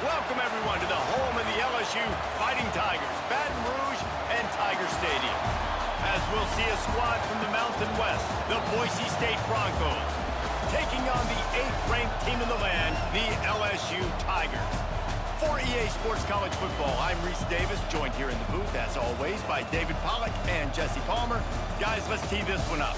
Welcome, everyone, to the home of the LSU Fighting Tigers, Baton Rouge and Tiger Stadium. As we'll see a squad from the Mountain West, the Boise State Broncos, taking on the 8th-ranked team in the land, the LSU Tigers. For EA Sports College Football, I'm Reese Davis, joined here in the booth, as always, by David Pollack and Jesse Palmer. Guys, let's tee this one up.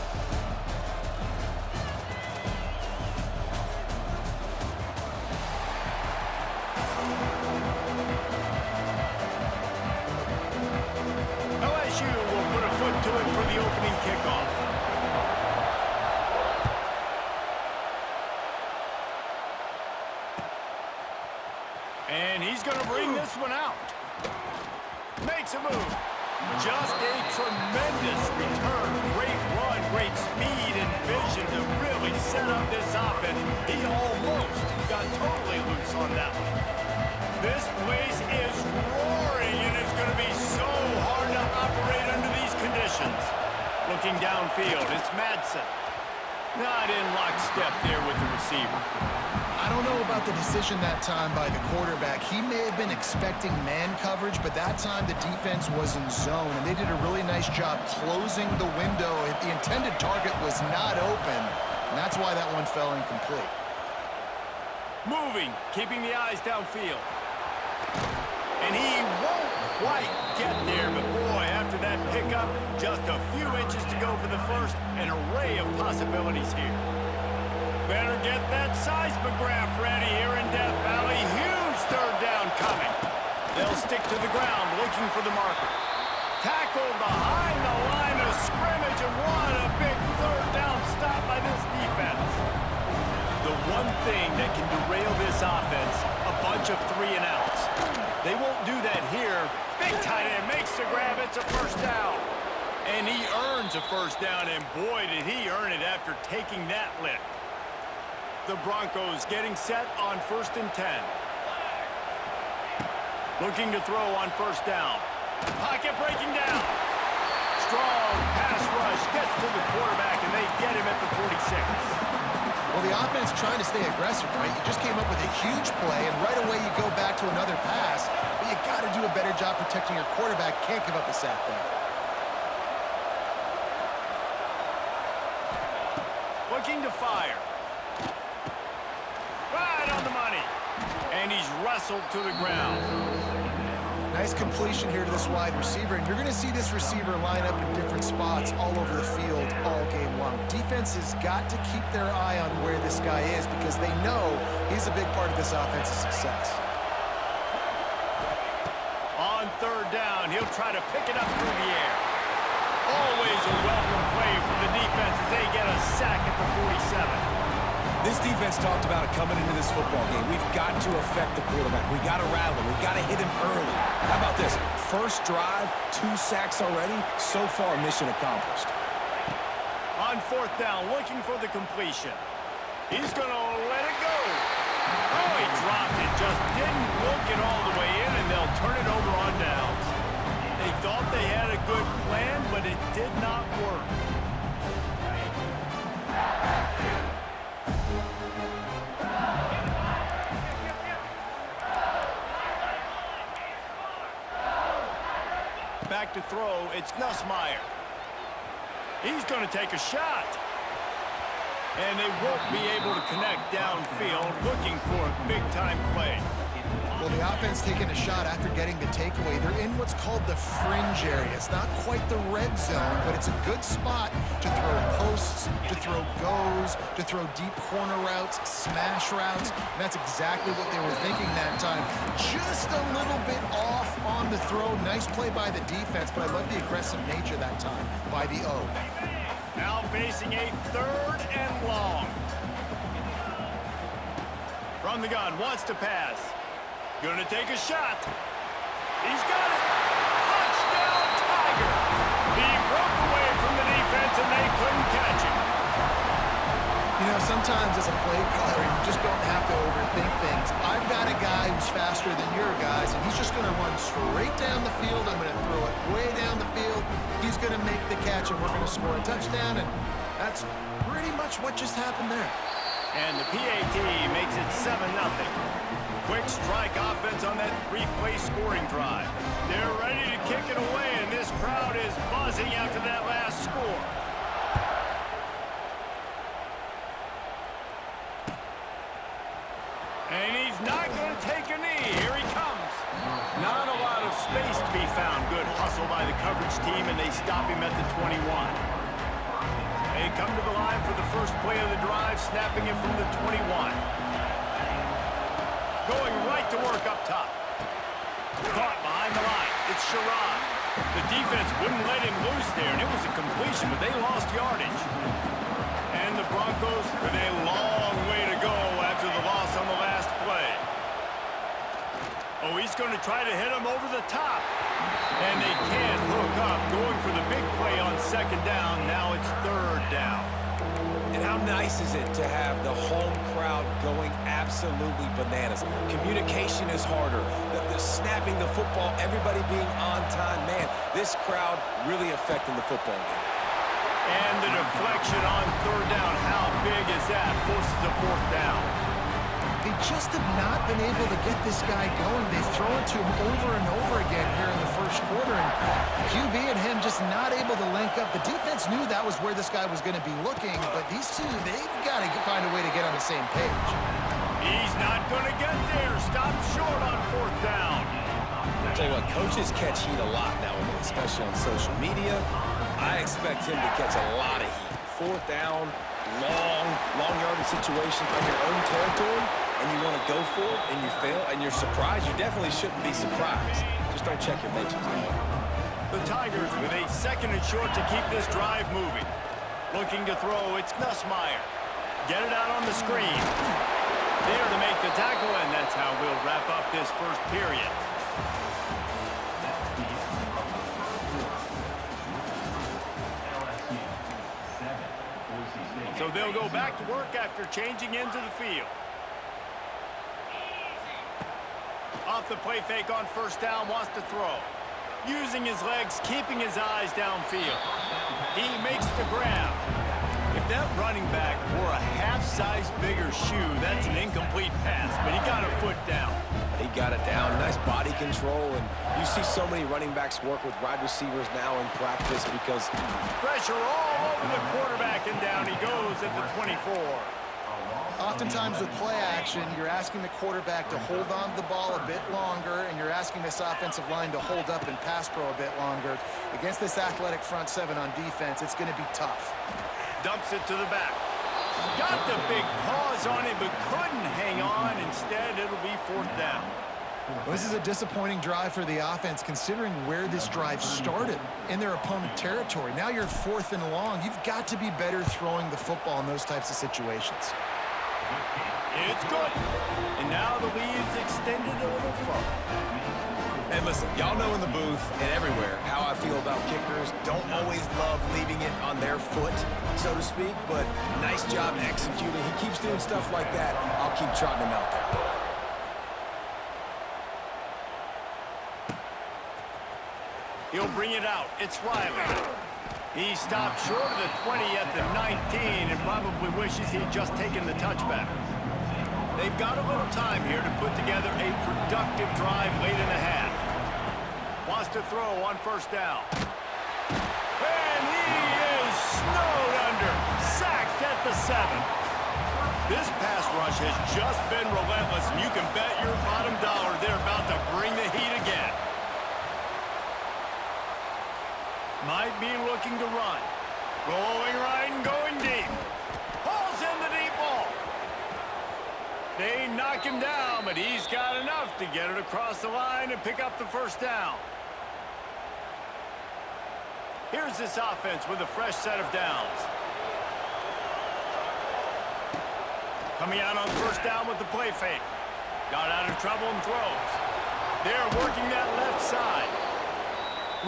LSU will put a foot to it for the opening kickoff. And he's going to bring this one out. Makes a move. Just a tremendous return. Great run, great speed and vision to really set up this offense. He almost got totally loose on that one. This place is roaring, and it's going to be so hard to operate under these conditions. Looking downfield, it's Madsen. Not in lockstep there with the receiver. I don't know about the decision that time by the quarterback. He may have been expecting man coverage, but that time the defense was in zone, and they did a really nice job closing the window. The intended target was not open, and that's why that one fell incomplete. Moving, keeping the eyes downfield. And he won't quite get there, but boy, after that pickup, just a few inches to go for the first, an array of possibilities here. Better get that seismograph ready here in Death Valley. Huge third down coming. They'll stick to the ground looking for the marker. Tackled behind the line of scrimmage, and what a big third down stop by this defense. The one thing that can derail this offense, a bunch of 3-and-outs. They won't do that here. Big tight end makes the grab. It's a first down. And he earns a first down, and boy, did he earn it after taking that lick. The Broncos getting set on 1st and 10. Looking to throw on first down. Pocket breaking down. Strong pass rush gets to the quarterback, and they get him at the 46. Well, the offense trying to stay aggressive, right? You just came up with a huge play, and right away you go back to another pass, but you got to do a better job protecting your quarterback. Can't give up a sack there. Looking to fire. Right on the money. And he's wrestled to the ground. Nice completion here to this wide receiver, and you're going to see this receiver line up in different spots all over the field all game long. Defense has got to keep their eye on where this guy is because they know he's a big part of this offense's success. On third down, he'll try to pick it up through the air. Always a welcome play from the defense as they get a sack at the 47. This defense talked about it coming into this football game. We've got to affect the quarterback. We got to rattle him. We got to hit him early. How about this? First drive, 2 sacks already. So far, mission accomplished. On fourth down, looking for the completion. He's going to let it go. Oh, he dropped it. Just didn't look it all the way in, and they'll turn it over on downs. They thought they had a good plan, but it did not work. Back to throw, it's Nussmeier. He's going to take a shot. And they won't be able to connect downfield, looking for a big-time play. Well, the offense taking a shot after getting the takeaway. They're in what's called the fringe area. It's not quite the red zone, but it's a good spot to throw posts, to throw goes, to throw deep corner routes, smash routes. And that's exactly what they were thinking that time. Just a little bit off on the throw. Nice play by the defense, but I love the aggressive nature that time by the O. Now facing a 3rd and long. From the gun, wants to pass. Gonna take a shot. He's got it. Touchdown, Tiger. He broke away from the defense, and they couldn't catch him. You know, sometimes as a play caller, you just don't have to overthink things. I've got a guy who's faster than your guys, and he's just going to run straight down the field. I'm going to throw it way down the field. He's going to make the catch, and we're going to score a touchdown, and that's pretty much what just happened there. And the PAT makes it 7-0. Quick strike offense on that three-play scoring drive. They're ready to kick it away, and this crowd is buzzing after that last score. And he's not going to take a knee. Here he comes. Not a lot of space to be found. Good hustle by the coverage team, and they stop him at the 21. They come to the line for the first play of the drive, snapping it from the 21. Going right to work up top. Caught behind the line. It's Sherrod. The defense wouldn't let him loose there, and it was a completion, but they lost yardage. And the Broncos with a long way to go after the loss on the last play. Oh, he's going to try to hit him over the top. And they can't hook up. Going for the big play on second down. Now it's third down. And how nice is it to have the home crowd going absolutely bananas? Communication is harder. The snapping the football, everybody being on time. Man, this crowd really affecting the football game. And the deflection on third down. How big is that? Forces a fourth down. They just have not been able to get this guy going. They've thrown it to him over and over again here in the first quarter, and QB and him just not able to link up. The defense knew that was where this guy was going to be looking, but these two, they've got to find a way to get on the same page. He's not going to get there. Stop short on fourth down. I'll tell you what, coaches catch heat a lot nowadays, especially on social media. I expect him to catch a lot of heat. Fourth down, long yardage situation on your own territory, and you want to go for it, and you fail, and you're surprised. You definitely shouldn't be surprised. Just don't check your mentions, man. The Tigers with a second and short to keep this drive moving. Looking to throw, it's Nussmeier. Get it out on the screen. There to make the tackle, and that's how we'll wrap up this first period. So they'll go back to work after changing into the field. Off the play fake on first down, wants to throw. Using his legs, keeping his eyes downfield. He makes the grab. If that running back wore a half-size bigger shoe, that's an incomplete pass, but he got a foot down. He got it down. Nice body control, and you see so many running backs work with wide receivers now in practice because pressure all over the quarterback, and down he goes at the 24. Oftentimes with play action, you're asking the quarterback to hold on to the ball a bit longer, and you're asking this offensive line to hold up and pass pro a bit longer. Against this athletic front seven on defense, it's going to be tough. Dumps it to the back. Got the big paws on it, but couldn't hang on. Instead, it'll be fourth down. Well, this is a disappointing drive for the offense, considering where this drive started, in their opponent territory. Now you're fourth and long. You've got to be better throwing the football in those types of situations. It's good. And now the lead's extended a little further. And listen, y'all know in the booth and everywhere how I feel about kickers. Don't always love leaving it on their foot, so to speak, but nice job executing. He keeps doing stuff like that. I'll keep trotting him out there. He'll bring it out. It's Riley. He stopped short of the 20 at the 19 and probably wishes he'd just taken the touchback. They've got a little time here to put together a productive drive late in the half. Wants to throw on first down. And he is snowed under. Sacked at the 7. This pass rush has just been relentless, and you can bet your bottom dollar they're about to bring the heat again. Might be looking to run. Rolling right and going deep. Hauls in the deep ball. They knock him down, but he's got enough to get it across the line and pick up the first down. Here's this offense with a fresh set of downs. Coming out on first down with the play fake. Got out of trouble and throws. They're working that left side.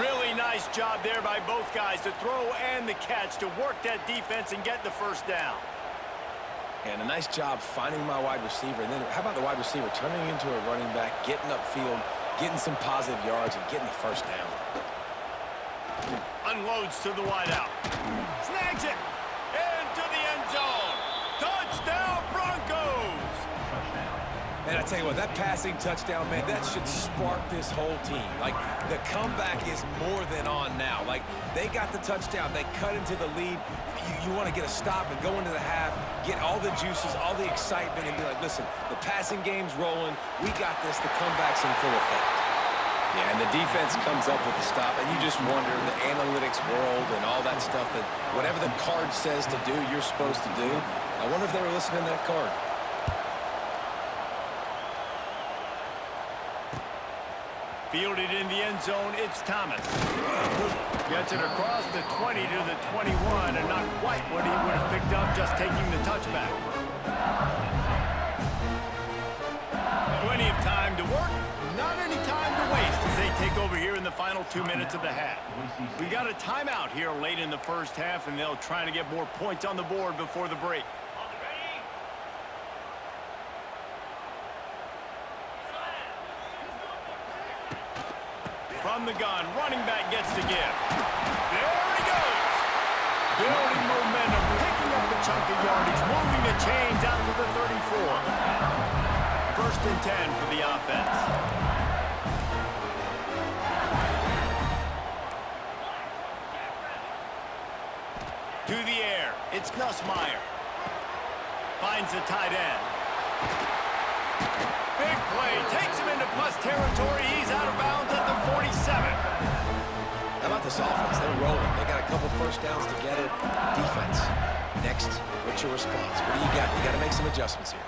Really nice job there by both guys to throw and the catch to work that defense and get the first down. And a nice job finding my wide receiver. And then how about the wide receiver turning into a running back, getting upfield, getting some positive yards, and getting the first down. Unloads to the wideout. Snags it. Into the end zone. Touchdown, Man, I tell you what, that passing touchdown, man, that should spark this whole team. Like, the comeback is more than on now. Like, they got the touchdown. They cut into the lead. You want to get a stop and go into the half, get all the juices, all the excitement, and be like, listen, the passing game's rolling. We got this. The comeback's in full effect. Yeah, and the defense comes up with the stop, and you just wonder, the analytics world and all that stuff, that whatever the card says to do, you're supposed to do. I wonder if they were listening to that card. Fielded in the end zone, it's Thomas. Gets it across the 20 to the 21, and not quite what he would have picked up just taking the touchback. Plenty of time to work, not any time to waste as they take over here in the final 2 minutes of the half. We got a timeout here late in the first half, and they'll try to get more points on the board before the break. From the gun, running back gets the give. There he goes. Building momentum, picking up a chunk of yardage, moving the chains out to the 34. First and 10 for the offense. To the air, it's Nussmeier. Finds the tight end. Big play, takes him into plus territory. He's out of bounds at the 47. How about this offense? They're rolling. They got a couple first downs together. Defense. Next, what's your response? What do you got? You got to make some adjustments here.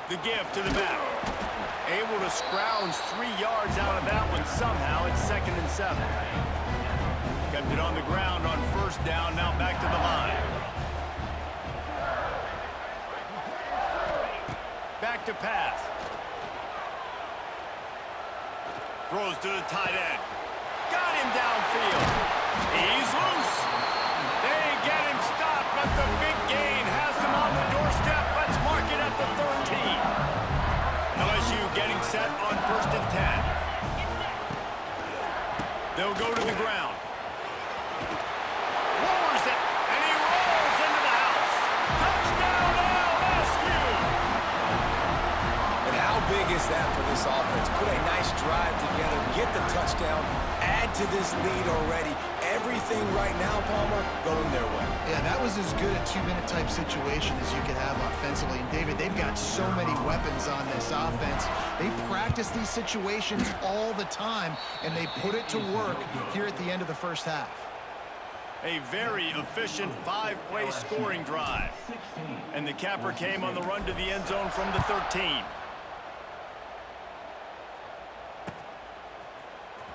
The give to the back. Able to scrounge 3 yards out of that one somehow. It's 2nd and 7. Kept it on the ground on first down, now back to the line. Back to pass. Throws to the tight end. Got him downfield. He's loose. They get him stopped, but the big gain has him on the doorstep. Let's mark it at the 13. LSU getting set on 1st and 10. They'll go to the ground. Lowers it, and he rolls into the house. Touchdown, LSU! And how big is that for this offense? Put a nice drive together, get the touchdown, add to this lead already. Everything right now, Palmer, going their way. Yeah, that was as good a 2-minute type situation as you could have offensively. And David, they've got so many weapons on this offense. They practice these situations all the time, and they put it to work here at the end of the first half. A very efficient 5-play scoring drive. And the capper came on the run to the end zone from the 13.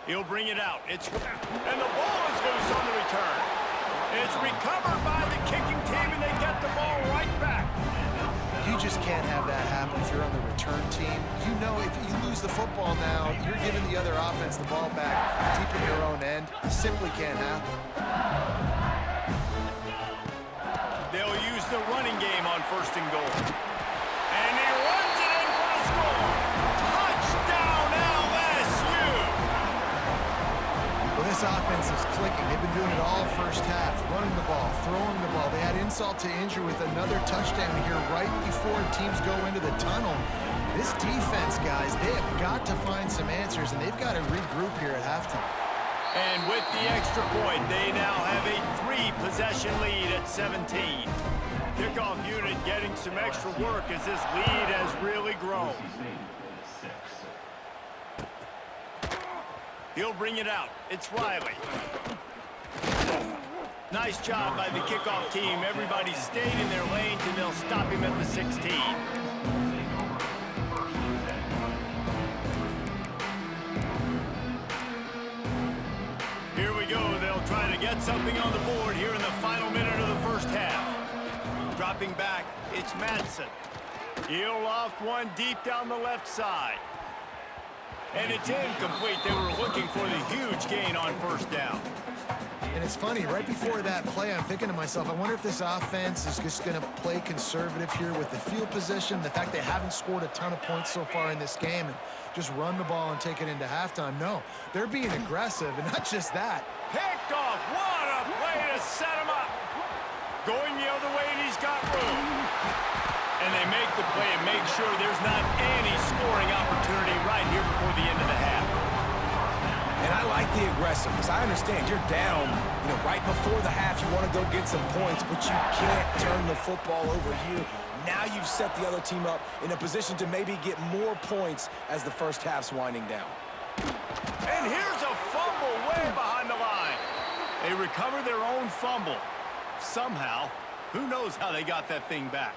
He'll bring it out. And the ball is loose on the return. It's recovered by the kicking team, and they get the ball right back. You just can't have that happen if you're on the return team. You know if you lose the football now, you're giving the other offense the ball back deep in your own end. It simply can't happen. They'll use the running game on 1st and goal. And he runs it in for the score. Touchdown, LSU! Well, this offense is clicking. They've been doing it all first half, running the ball, throwing the ball. They had insult to injury with another touchdown here right before teams go into the tunnel. This defense, guys, they have got to find some answers, and they've got to regroup here at halftime. And with the extra point, they now have a 3-possession lead at 17. Kickoff unit getting some extra work as this lead has really grown. He'll bring it out. It's Riley. Nice job by the kickoff team. Everybody stayed in their lanes, and they'll stop him at the 16. Here we go. They'll try to get something on the board here in the final minute of the first half. Dropping back, it's Madsen. He'll loft one deep down the left side. And it's incomplete. They were looking for the huge gain on first down. And it's funny, right before that play, I'm thinking to myself, I wonder if this offense is just going to play conservative here with the field position, the fact they haven't scored a ton of points so far in this game, and just run the ball and take it into halftime. No, they're being aggressive, and not just that. Picked off. What a play to set him up. Going the other way, and he's got room. And they make the play and make sure there's not any scoring opportunity right here before the end of the half. And I like the aggressiveness. I understand you're down, right before the half. You want to go get some points, but you can't turn the football over here. Now you've set the other team up in a position to maybe get more points as the first half's winding down. And here's a fumble way behind the line. They recover their own fumble. Somehow, who knows how they got that thing back.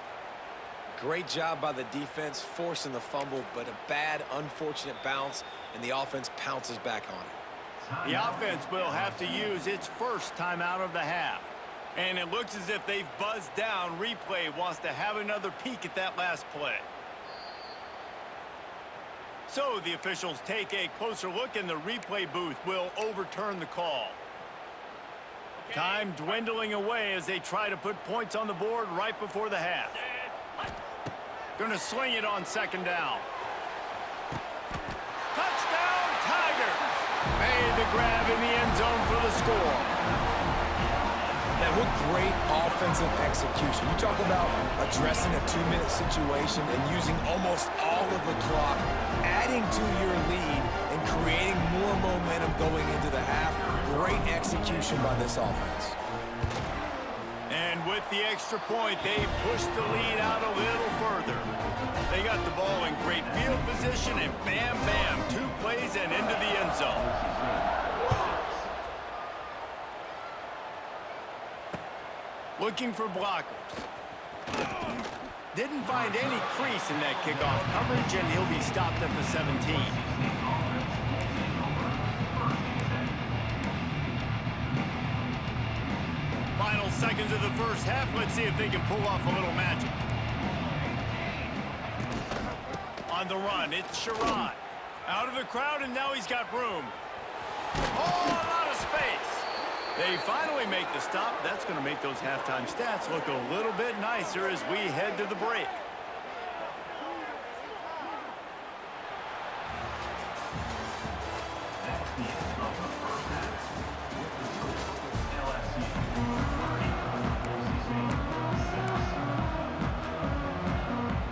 Great job by the defense forcing the fumble, but a bad, unfortunate bounce, and the offense pounces back on it. The offense will have to use its first timeout of the half. And it looks as if they've buzzed down. Replay wants to have another peek at that last play. So the officials take a closer look, and the replay booth will overturn the call. Time dwindling away as they try to put points on the board right before the half. Going to swing it on second down. Touchdown, Tigers! Made the grab in the end zone for the score. Now, what great offensive execution. You talk about addressing a 2-minute situation and using almost all of the clock, adding to your lead and creating more momentum going into the half. Great execution by this offense. And with the extra point, they push the lead out a little further. They got the ball in great field position, and bam, bam, 2 plays and into the end zone. Looking for blockers. Didn't find any crease in that kickoff coverage, and he'll be stopped at the 17. Final seconds of the first half. Let's see if they can pull off a little magic. On the run, it's Sherrod. Out of the crowd, and now he's got room. Oh, a lot of space. They finally make the stop. That's going to make those halftime stats look a little bit nicer as we head to the break.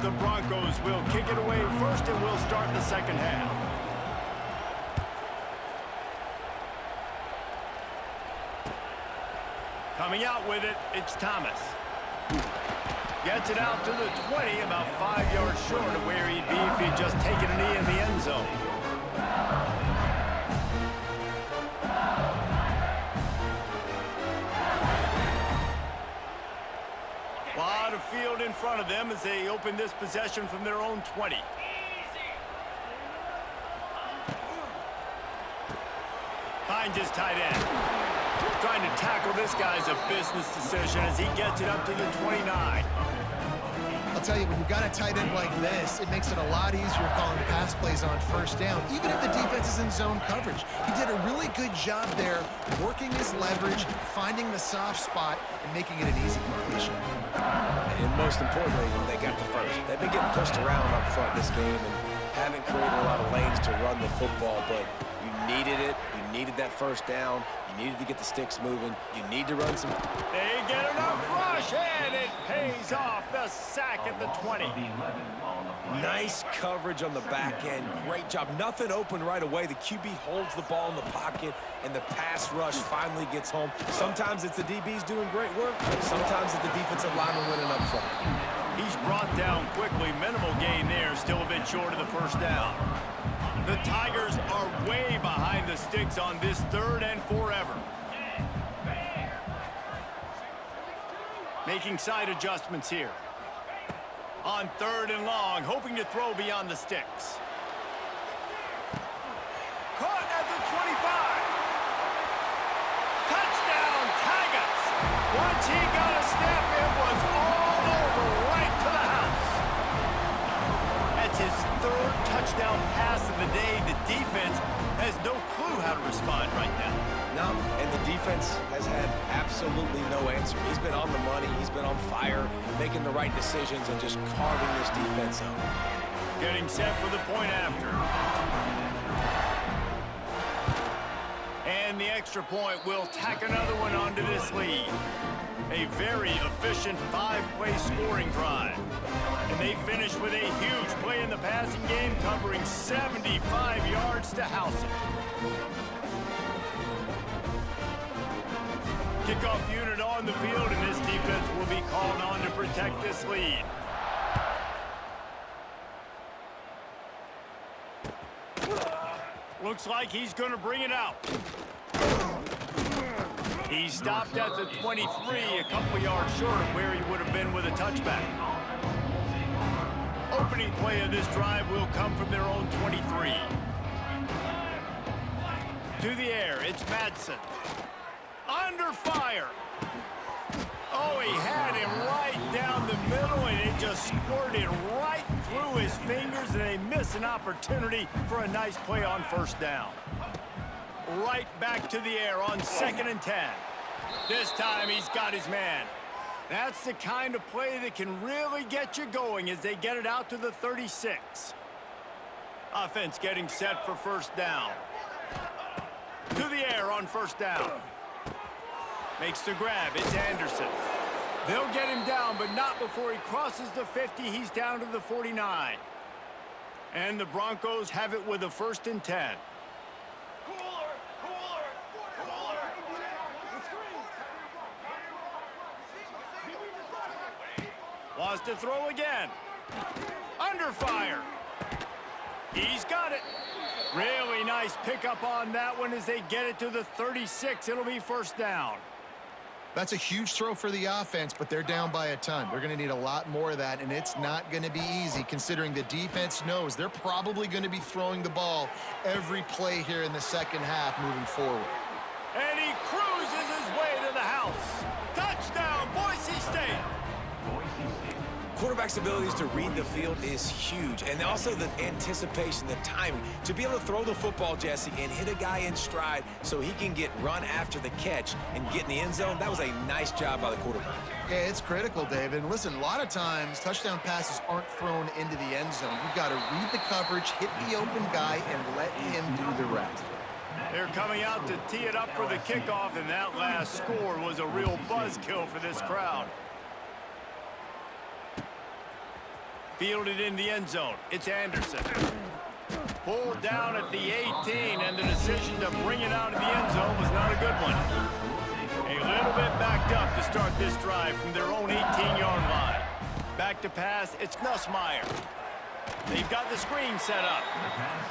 The Broncos will kick it away first, and we'll start the second half. Coming out with it, it's Thomas. Gets it out to the 20, about 5 yards short of where he'd be if he'd just taken a knee in the end zone. A lot of field in front of them as they open this possession from their own 20. Finds his tight end. Trying to tackle this guy's a business decision as he gets it up to the 29. I'll tell you, when you've got a tight end like this, it makes it a lot easier calling pass plays on first down, even if the defense is in zone coverage. He did a really good job there, working his leverage, finding the soft spot, and making it an easy completion. And most importantly, they got the first. They've been getting pushed around up front this game and haven't created a lot of lanes to run the football, but you needed it. You needed that first down. You needed to get the sticks moving. You need to run some. They get enough rush, and it pays off. The sack at the 20. Nice coverage on the back end. Great job. Nothing open right away. The QB holds the ball in the pocket, and the pass rush finally gets home. Sometimes it's the DBs doing great work. Sometimes it's the defensive lineman winning up front. He's brought down quickly. Minimal gain there. Still a bit short of the first down. The Tigers are way behind the sticks on this 3rd and forever. Making side adjustments here. On 3rd and long, hoping to throw beyond the sticks. Caught at the 25. Touchdown, Tigers. Once he got a step, it was all over right to the house. That's his 3rd touchdown pass of the day. The defense has no clue how to respond right now. No, and the defense has had absolutely no answer. He's been on the money. He's been on fire, making the right decisions and just carving this defense up. Getting set for the point after. And the extra point will tack another one onto this lead. A very efficient 5-play scoring drive. And they finish with a huge play in the passing game, covering 75 yards to house it. Kickoff unit on the field, and this defense will be called on to protect this lead. Looks like he's going to bring it out. He stopped at the 23, a couple yards short of where he would have been with a touchback. Opening play of this drive will come from their own 23. To the air, it's Madsen. Under fire. Oh, he had him right down the middle, and it just squirted right through his fingers, and they miss an opportunity for a nice play on first down. Right back to the air on 2nd and 10. This time he's got his man. That's the kind of play that can really get you going as they get it out to the 36. Offense getting set for first down. To the air on first down. Makes the grab. It's Anderson. They'll get him down, but not before he crosses the 50. He's down to the 49. And the Broncos have it with a 1st and 10. Wants to throw again. Under fire. He's got it. Really nice pickup on that one as they get it to the 36. It'll be first down. That's a huge throw for the offense, but they're down by a ton. They're going to need a lot more of that, and it's not going to be easy considering the defense knows they're probably going to be throwing the ball every play here in the second half moving forward. And he cruises his way to the house. Touchdown, Boise State. Quarterback's abilities to read the field is huge, and also the anticipation, the timing. To be able to throw the football, Jesse, and hit a guy in stride so he can get run after the catch and get in the end zone, that was a nice job by the quarterback. Yeah, it's critical, David. And listen, a lot of times touchdown passes aren't thrown into the end zone. You've got to read the coverage, hit the open guy, and let him do the rest. They're coming out to tee it up for the kickoff, and that last score was a real buzzkill for this crowd. Fielded in the end zone. It's Anderson. Pulled down at the 18, and the decision to bring it out of the end zone was not a good one. A little bit backed up to start this drive from their own 18-yard line. Back to pass, it's Nussmeier. They've got the screen set up.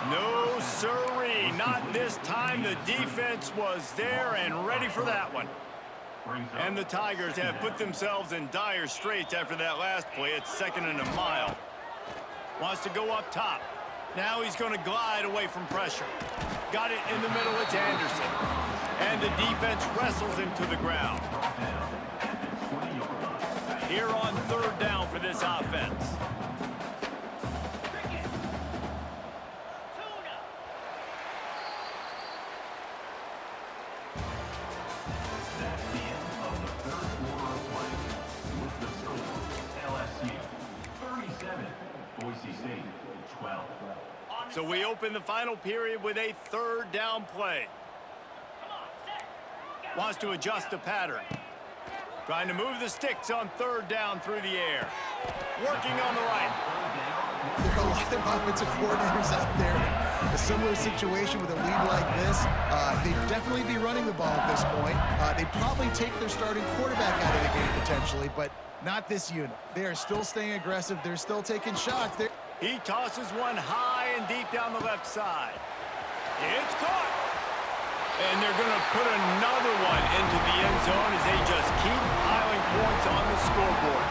No siree, not this time. The defense was there and ready for that one. And the Tigers have put themselves in dire straits after that last play. It's 2nd and a mile. Wants to go up top. Now he's going to glide away from pressure. Got it in the middle. It's Anderson. And the defense wrestles him to the ground. Here on 3rd down for this offense. So we open the final period with a 3rd down play. Wants to adjust the pattern. Trying to move the sticks on 3rd down through the air. Working on the right. There are a lot of offensive coordinators out there. A similar situation with a lead like this. They'd definitely be running the ball at this point. They'd probably take their starting quarterback out of the game potentially, but not this unit. They are still staying aggressive. They're still taking shots. He tosses one high and deep down the left side. It's caught. And they're going to put another one into the end zone as they just keep piling points on the scoreboard.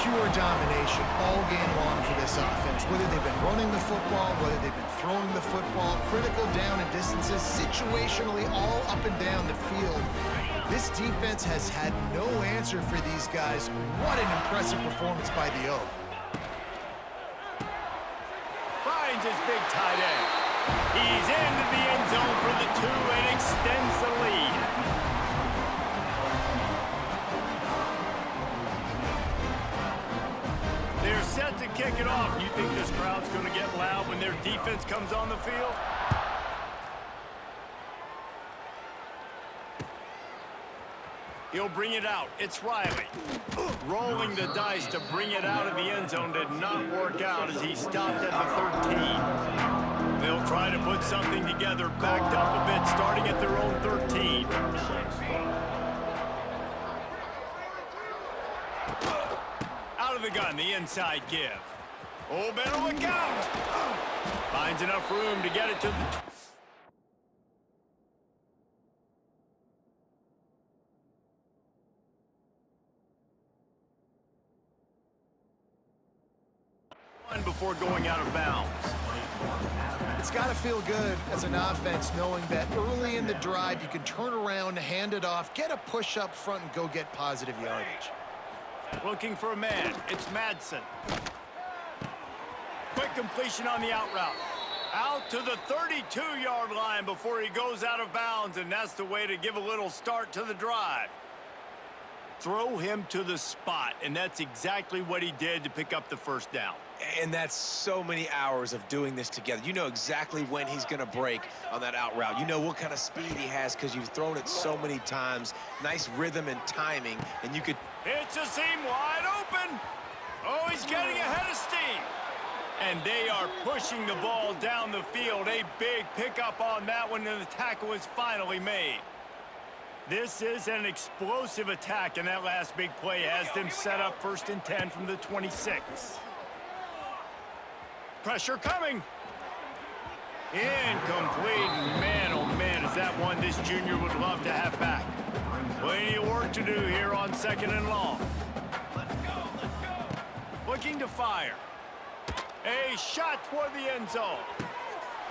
Pure domination all game long for this offense. Whether they've been running the football, whether they've been throwing the football, critical down and distances, situationally all up and down the field. This defense has had no answer for these guys. What an impressive performance by the O. Finds his big tight end. He's into the end zone for the 2 and extends the lead. They're set to kick it off. You think this crowd's going to get loud when their defense comes on the field? He'll bring it out. It's Riley. Rolling the dice to bring it out of the end zone did not work out as he stopped at the 13. They'll try to put something together, backed up a bit, starting at their own 13. Out of the gun, the inside give. Oh, better look out! Finds enough room to get it to the... before going out of bounds. It's got to feel good as an offense knowing that early in the drive you can turn around, hand it off, get a push up front, and go get positive yardage. Looking for a man. It's Madsen. Quick completion on the out route. Out to the 32-yard line before he goes out of bounds, and that's the way to give a little start to the drive. Throw him to the spot, and that's exactly what he did to pick up the first down. And that's so many hours of doing this together. You know exactly when he's going to break on that out route. You know what kind of speed he has because you've thrown it so many times. Nice rhythm and timing, and you could... It's a seam wide open. Oh, he's getting ahead of steam. And they are pushing the ball down the field. A big pickup on that one, and the tackle is finally made. This is an explosive attack, and that last big play has them set up 1st and 10 from the 26. Pressure coming. Incomplete. Man, oh man, is that one this junior would love to have back. Plenty of work to do here on 2nd and long. Looking to fire. A shot toward the end zone.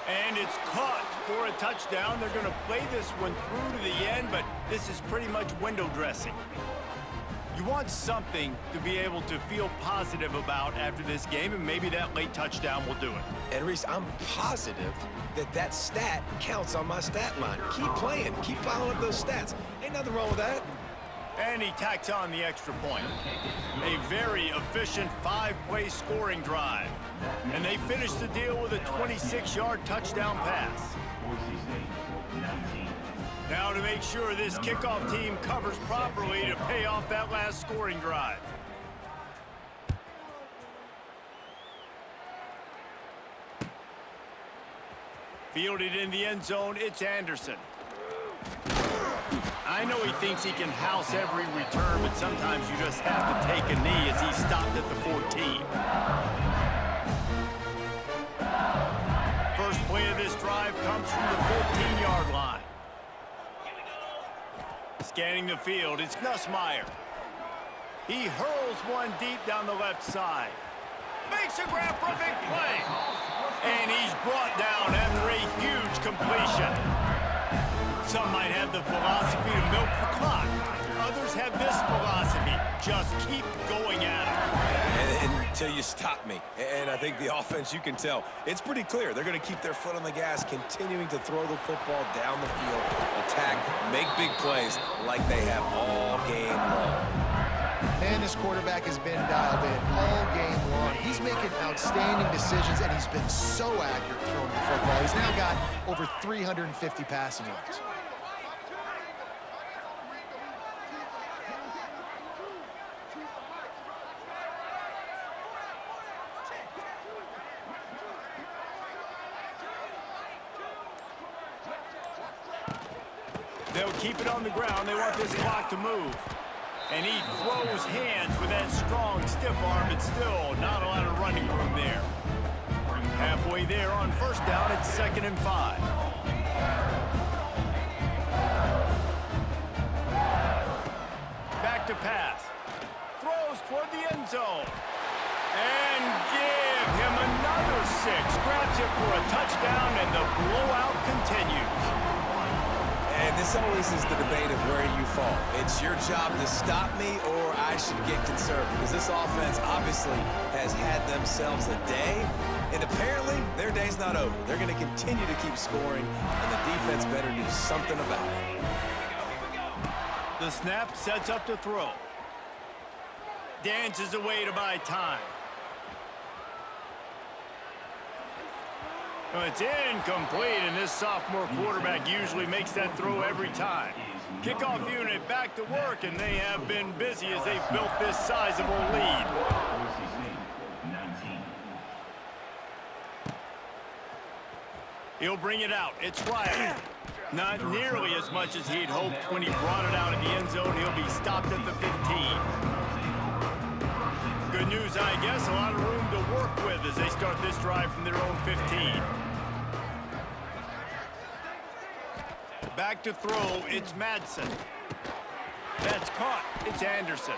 And it's caught for a touchdown. They're going to play this one through to the end, but this is pretty much window dressing. You want something to be able to feel positive about after this game, and maybe that late touchdown will do it. And Reese, I'm positive that that stat counts on my stat line. Keep playing. Keep piling up those stats. Ain't nothing wrong with that. And he tacks on the extra point. A very efficient 5-play scoring drive. And they finish the deal with a 26-yard touchdown pass. Now to make sure this kickoff team covers properly to pay off that last scoring drive. Fielded in the end zone, it's Anderson. I know he thinks he can house every return, but sometimes you just have to take a knee as he stopped at the 14. First play of this drive comes from the 14-yard line. Scanning the field, it's Nussmeier. He hurls one deep down the left side. Makes a grab for a big play. And he's brought down after a huge completion. Some might have the philosophy to milk the clock. Others have this philosophy. Just keep going at it. Until you stop me. And I think the offense, you can tell, it's pretty clear. They're going to keep their foot on the gas, continuing to throw the football down the field, attack, make big plays like they have all game long. And this quarterback has been dialed in all game long. He's making outstanding decisions, and he's been so accurate throwing the football. He's now got over 350 passing yards. They'll keep it on the ground. They want this clock to move. And he throws hands with that strong, stiff arm, but still not a lot of running room there. Halfway there on first down, it's 2nd and 5. Back to pass. Throws toward the end zone. And give him another 6. Grabs it for a touchdown, and the blowout continues. And this always is the debate of where you fall. It's your job to stop me, or I should get conservative. Because this offense obviously has had themselves a day, and apparently their day's is not over. They're going to continue to keep scoring, and the defense better do something about it. The snap sets up to throw. Dances away to buy time. Well, it's incomplete, and this sophomore quarterback usually makes that throw every time. Kickoff unit back to work, and they have been busy as they've built this sizable lead. He'll bring it out. It's Riley. Not nearly as much as he'd hoped when he brought it out of the end zone. He'll be stopped at the 15. Good news, I guess. A lot of room to work with as they start this drive from their own 15. Back to throw. It's Madsen. That's caught. It's Anderson.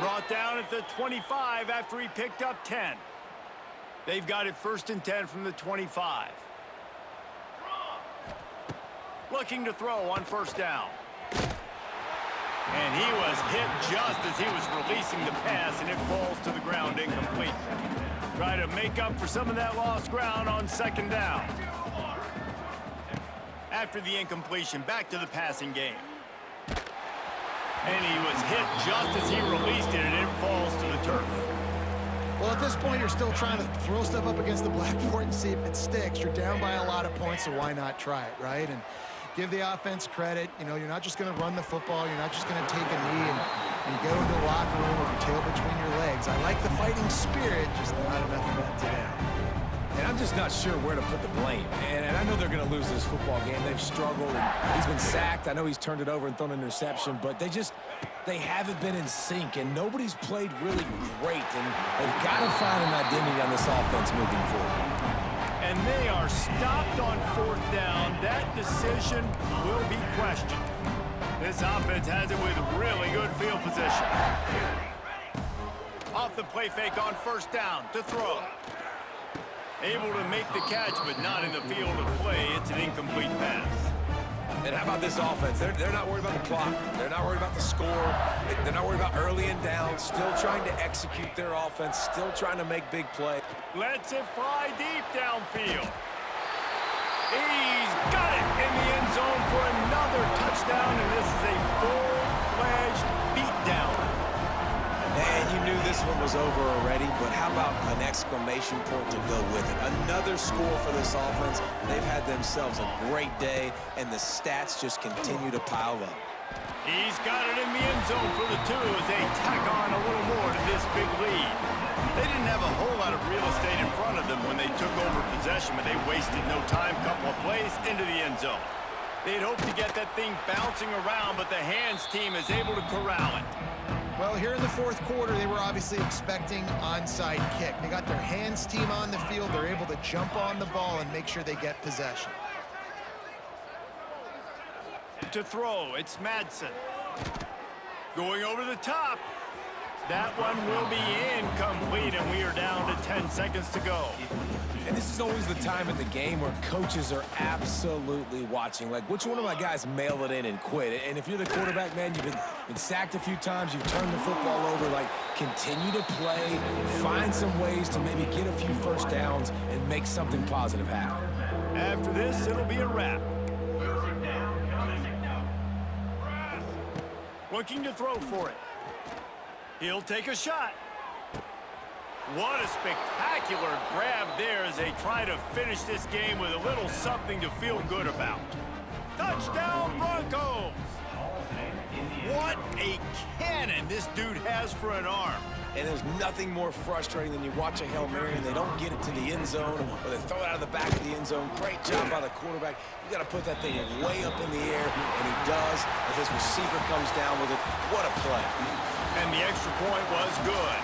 Brought down at the 25 after he picked up 10. They've got it 1st and 10 from the 25. Looking to throw on 1st down. And he was hit just as he was releasing the pass, and it falls to the ground incomplete. Try to make up for some of that lost ground on 2nd down. After the incompletion, back to the passing game. And he was hit just as he released it, and it falls to the turf. Well, at this point, you're still trying to throw stuff up against the blackboard and see if it sticks. You're down by a lot of points, so why not try it, right? And give the offense credit. You know, you're not just going to run the football. You're not just going to take a knee and go into the locker room with your tail between your legs. I like the fighting spirit, just not enough of that today. And I'm just not sure where to put the blame. And I know they're going to lose this football game. They've struggled, and he's been sacked. I know he's turned it over and thrown an interception, but they haven't been in sync, and nobody's played really great. And they've got to find an identity on this offense moving forward. And they are stopped on 4th down. That decision will be questioned. This offense has it with really good field position. Off the play fake on 1st down to throw. Able to make the catch, but not in the field of play. It's an incomplete pass. And how about this offense? They're not worried about the clock. They're not worried about the score. They're not worried about early and down. Still trying to execute their offense. Still trying to make big plays. Lets it fly deep downfield. He's got it in the end zone for another touchdown, and this is a full-fledged beatdown. And you knew this one was over already, but how about an exclamation point to go with it? Another score for this offense. They've had themselves a great day, and the stats just continue to pile up. He's got it in the end zone for the 2 as they tack on a little more to this big lead. They didn't have a whole lot of real estate in front of them when they took over possession, but they wasted no time. Couple of plays into the end zone. They'd hoped to get that thing bouncing around, but the hands team is able to corral it. Well, here in the 4th quarter, they were obviously expecting onside kick. They got their hands team on the field. They're able to jump on the ball and make sure they get possession. To throw, it's Madsen. Going over the top. That one will be incomplete, and we are down to 10 seconds to go. And this is always the time in the game where coaches are absolutely watching. Like, which one of my guys mail it in and quit? And if you're the quarterback, man, you've been sacked a few times, you've turned the football over. Like, continue to play, find some ways to maybe get a few 1st downs and make something positive happen. After this, it'll be a wrap. Looking to throw for it. He'll take a shot. What a spectacular grab there as they try to finish this game with a little something to feel good about. Touchdown, Broncos! What a cannon this dude has for an arm. And there's nothing more frustrating than you watch a Hail Mary and they don't get it to the end zone, or they throw it out of the back of the end zone. Great job by the quarterback. You got to put that thing way up in the air, and he does. If his receiver comes down with it, what a play. And the extra point was good.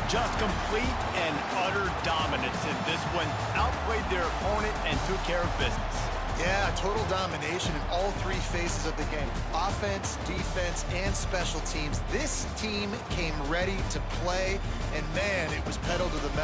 Just complete and utter dominance in this one. Outplayed their opponent and took care of business. Yeah, total domination in all 3 phases of the game. Offense, defense, and special teams. This team came ready to play, and man, it was pedal to the metal.